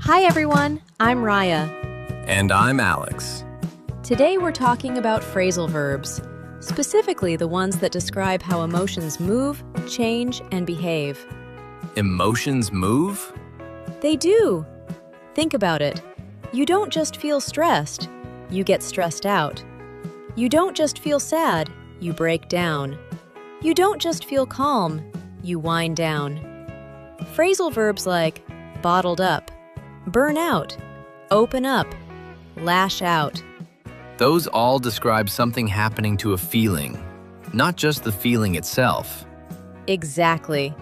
Hi everyone, I'm Raya. And I'm Alex. Today we're talking about phrasal verbs, specifically the ones that describe how emotions move, change, and behave. Emotions move? They do. Think about it. You don't just feel stressed, you get stressed out. You don't just feel sad, you break down. You don't just feel calm, you wind down. Phrasal verbs like bottled up, burn out, open up, lash out. Those all describe something happening to a feeling, not just the feeling itself. Exactly.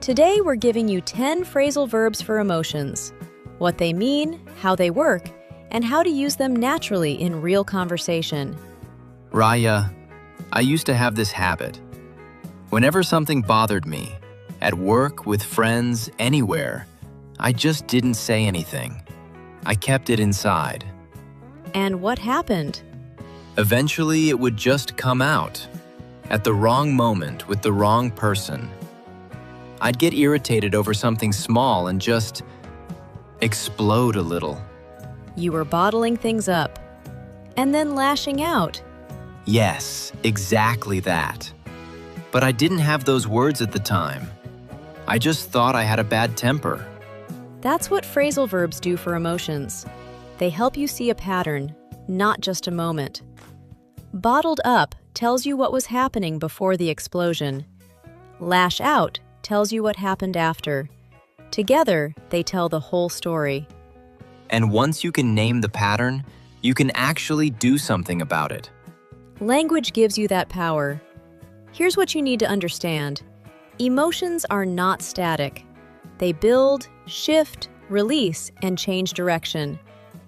Today we're giving you 10 phrasal verbs for emotions, what they mean, how they work, and how to use them naturally in real conversation. Raya, I used to have this habit. Whenever something bothered me, at work, with friends, anywhere, I just didn't say anything. I kept it inside. And what happened? Eventually, it would just come out, at the wrong moment with the wrong person. I'd get irritated over something small and just explode a little. You were bottling things up, and then lashing out. Yes, exactly that. But I didn't have those words at the time. I just thought I had a bad temper. That's what phrasal verbs do for emotions. They help you see a pattern, not just a moment. Bottled up tells you what was happening before the explosion. Lash out tells you what happened after. Together, they tell the whole story. And once you can name the pattern, you can actually do something about it. Language gives you that power. Here's what you need to understand. Emotions are not static. They build, shift, release, and change direction.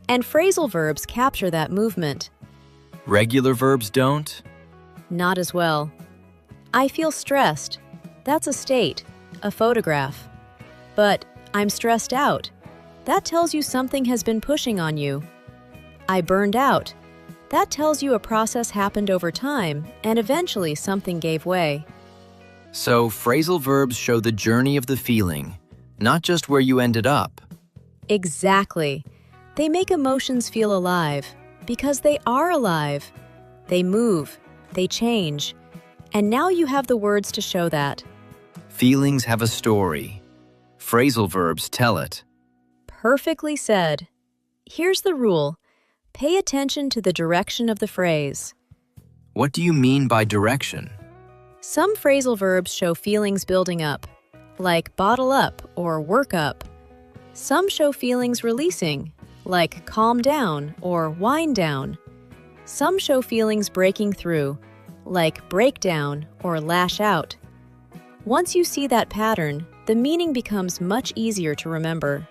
And phrasal verbs capture that movement. Regular verbs don't? Not as well. I feel stressed. That's a state, a photograph. But I'm stressed out. That tells you something has been pushing on you. I burned out. That tells you a process happened over time, and eventually something gave way. So phrasal verbs show the journey of the feeling, not just where you ended up. Exactly. They make emotions feel alive, because they are alive. They move, they change, and now you have the words to show that. Feelings have a story. Phrasal verbs tell it. Perfectly said. Here's the rule. Pay attention to the direction of the phrase. What do you mean by direction? Some phrasal verbs show feelings building up, like bottle up or work up. Some show feelings releasing, like calm down or wind down. Some show feelings breaking through, like break down or lash out. Once you see that pattern, the meaning becomes much easier to remember.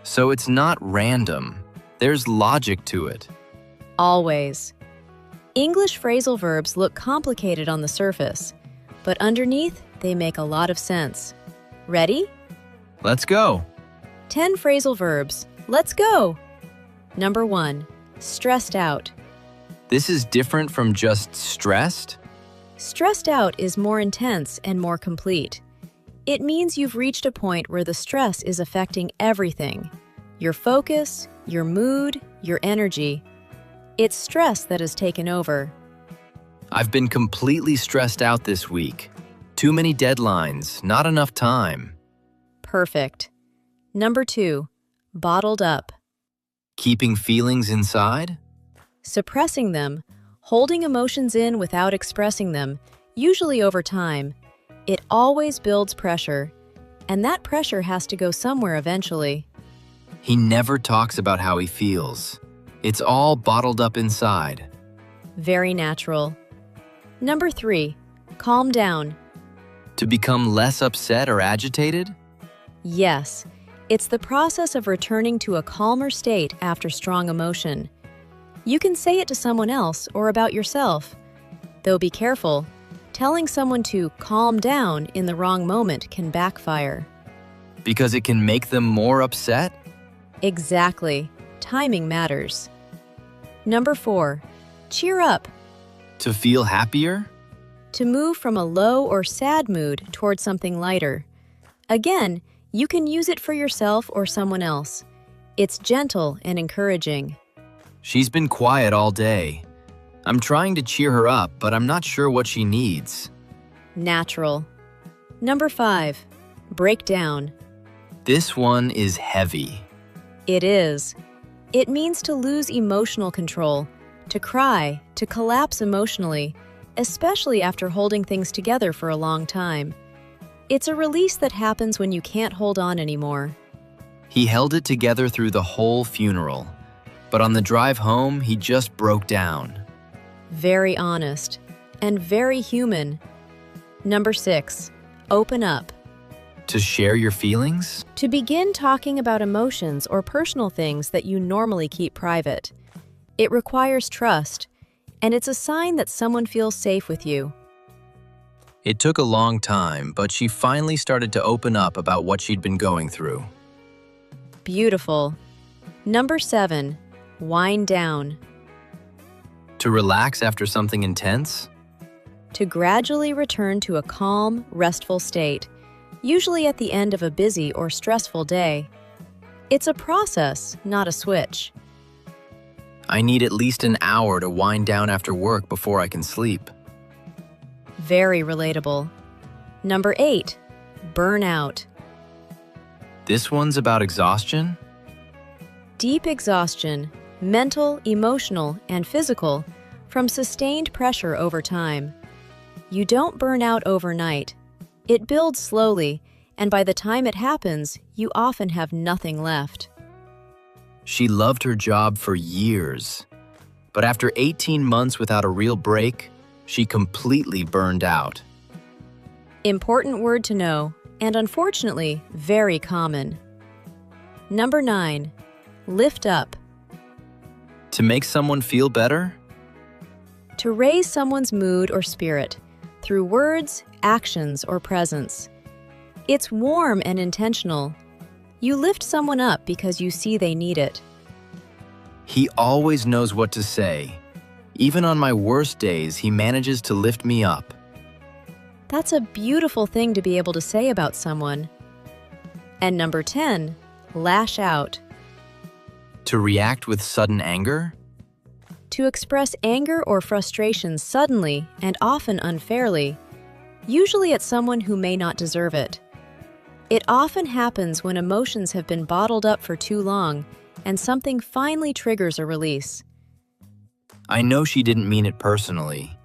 So it's not random. There's logic to it. Always. English phrasal verbs look complicated on the surface, but underneath, they make a lot of sense. Ready? Let's go. 10 phrasal verbs. Let's go! Number 1, stressed out. This is different from just stressed? Stressed out is more intense and more complete. It means you've reached a point where the stress is affecting everything. Your focus, your mood, your energy. It's stress that has taken over. I've been completely stressed out this week. Too many deadlines, not enough time. Perfect. Number 2, bottled up. Keeping feelings inside? Suppressing them, holding emotions in without expressing them, usually over time. It always builds pressure, and that pressure has to go somewhere eventually. He never talks about how he feels. It's all bottled up inside. Very natural. Number 3, calm down. To become less upset or agitated? Yes, it's the process of returning to a calmer state after strong emotion. You can say it to someone else or about yourself. Though be careful, telling someone to calm down in the wrong moment can backfire. Because it can make them more upset? Exactly. Timing matters. Number 4, cheer up. To feel happier? To move from a low or sad mood toward something lighter. Again, you can use it for yourself or someone else. It's gentle and encouraging. She's been quiet all day. I'm trying to cheer her up, but I'm not sure what she needs. Natural. Number 5. Break down. This one is heavy. It is. It means to lose emotional control, to cry, to collapse emotionally, especially after holding things together for a long time. It's a release that happens when you can't hold on anymore. He held it together through the whole funeral, but on the drive home, he just broke down. Very honest and very human. Number 6. Open up. To share your feelings? To begin talking about emotions or personal things that you normally keep private. It requires trust, and it's a sign that someone feels safe with you. It took a long time, but she finally started to open up about what she'd been going through. Beautiful. Number 7. Wind down. To relax after something intense? To gradually return to a calm, restful state, usually at the end of a busy or stressful day. It's a process, not a switch. I need at least an hour to wind down after work before I can sleep. Very relatable. Number 8. Burn out. This one's about exhaustion? Deep exhaustion, mental, emotional, and physical, from sustained pressure over time. You don't burn out overnight. It builds slowly, and by the time it happens, you often have nothing left. She loved her job for years, but after 18 months without a real break, she completely burned out. Important word to know, and unfortunately, very common. Number 9. Lift up. To make someone feel better? To raise someone's mood or spirit through words, actions, or presence. It's warm and intentional. You lift someone up because you see they need it. He always knows what to say. Even on my worst days, he manages to lift me up. That's a beautiful thing to be able to say about someone. And number 10, lash out. To react with sudden anger? To express anger or frustration suddenly and often unfairly, usually at someone who may not deserve it. It often happens when emotions have been bottled up for too long and something finally triggers a release. I know she didn't mean it personally.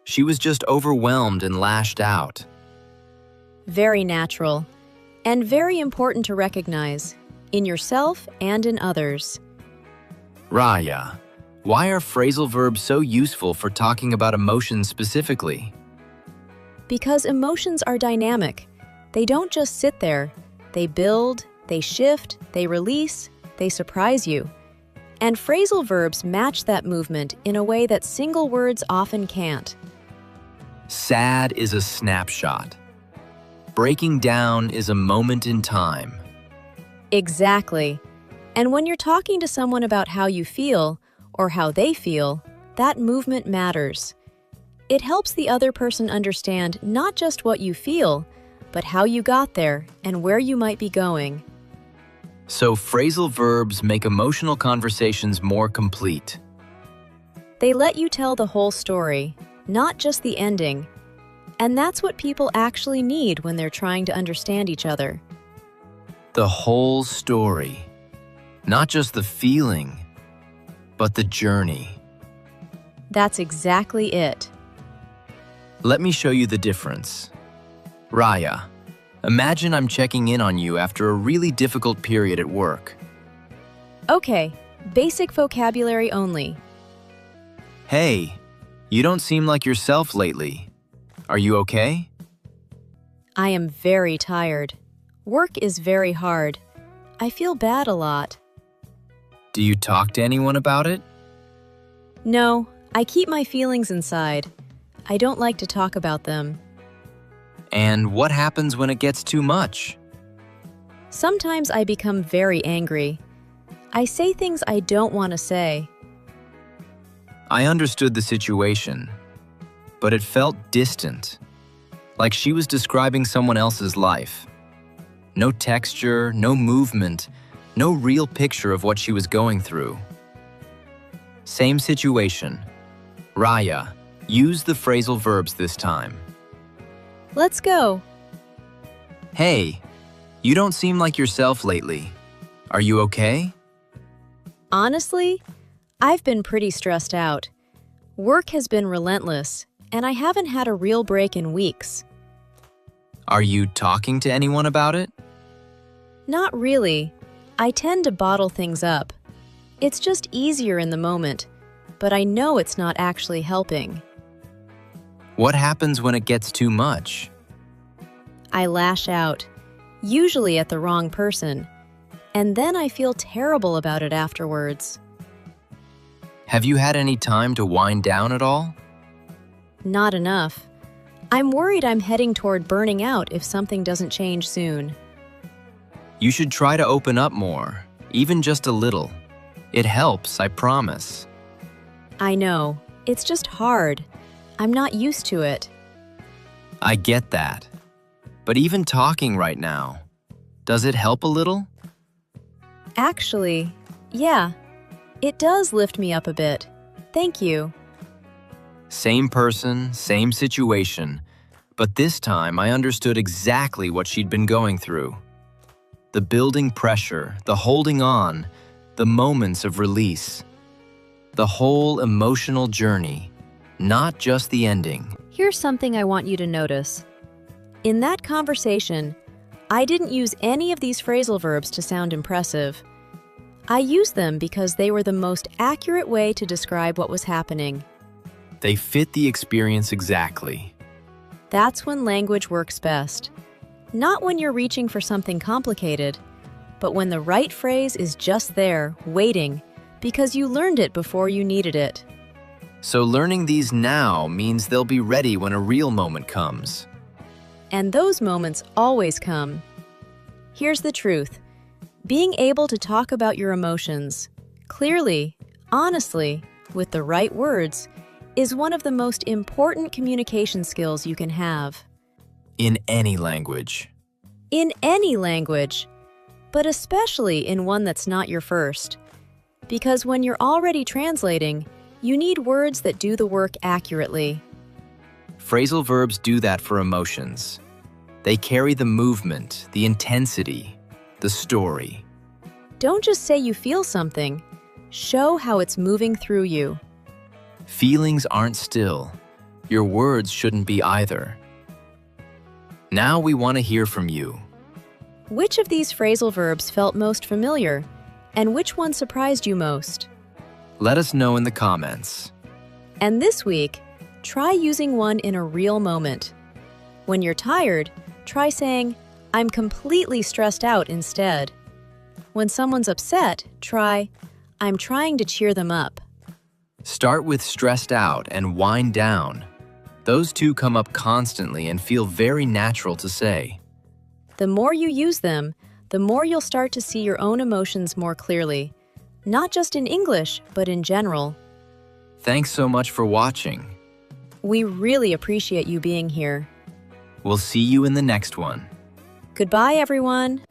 She was just overwhelmed and lashed out. Very natural, and very important to recognize, in yourself and in others. Raya, why are phrasal verbs so useful for talking about emotions specifically? Because emotions are dynamic. They don't just sit there. They build, they shift, they release, they surprise you. And phrasal verbs match that movement in a way that single words often can't. Sad is a snapshot. Breaking down is a moment in time. Exactly. And when you're talking to someone about how you feel, or how they feel, that movement matters. It helps the other person understand not just what you feel, but how you got there and where you might be going. So phrasal verbs make emotional conversations more complete. They let you tell the whole story, not just the ending. And that's what people actually need when they're trying to understand each other. The whole story. Not just the feeling, but the journey. That's exactly it. Let me show you the difference. Raya, imagine I'm checking in on you after a really difficult period at work. Okay, basic vocabulary only. Hey, you don't seem like yourself lately. Are you okay? I am very tired. Work is very hard. I feel bad a lot. Do you talk to anyone about it? No, I keep my feelings inside. I don't like to talk about them. And what happens when it gets too much? Sometimes I become very angry. I say things I don't want to say. I understood the situation, but it felt distant, like she was describing someone else's life. No texture, no movement, No real picture of what she was going through. Same situation. Raya, use the phrasal verbs this time. Let's go. Hey, you don't seem like yourself lately. Are you okay? Honestly, I've been pretty stressed out. Work has been relentless, and I haven't had a real break in weeks. Are you talking to anyone about it? Not really. I tend to bottle things up. It's just easier in the moment, but I know it's not actually helping. What happens when it gets too much? I lash out, usually at the wrong person, and then I feel terrible about it afterwards. Have you had any time to wind down at all? Not enough. I'm worried I'm heading toward burning out if something doesn't change soon. You should try to open up more, even just a little. It helps, I promise. I know. It's just hard. I'm not used to it. I get that. But even talking right now, does it help a little? Actually, yeah. It does lift me up a bit. Thank you. Same person, same situation, but this time I understood exactly what she'd been going through. The building pressure, the holding on, the moments of release. The whole emotional journey, not just the ending. Here's something I want you to notice. In that conversation, I didn't use any of these phrasal verbs to sound impressive. I used them because they were the most accurate way to describe what was happening. They fit the experience exactly. That's when language works best. Not when you're reaching for something complicated, but when the right phrase is just there, waiting, because you learned it before you needed it. So learning these now means they'll be ready when a real moment comes. And those moments always come. Here's the truth. Being able to talk about your emotions, clearly, honestly, with the right words, is one of the most important communication skills you can have. In any language. In any language, but especially in one that's not your first. Because when you're already translating, you need words that do the work accurately. Phrasal verbs do that for emotions. They carry the movement, the intensity, the story. Don't just say you feel something. Show how it's moving through you. Feelings aren't still. Your words shouldn't be either. Now we want to hear from you. Which of these phrasal verbs felt most familiar, and which one surprised you most? Let us know in the comments. And this week, try using one in a real moment. When you're tired, try saying, "I'm completely stressed out" instead. When someone's upset, try, "I'm trying to cheer them up." Start with stressed out and wind down. Those two come up constantly and feel very natural to say. The more you use them, the more you'll start to see your own emotions more clearly, not just in English, but in general. Thanks so much for watching. We really appreciate you being here. We'll see you in the next one. Goodbye, everyone.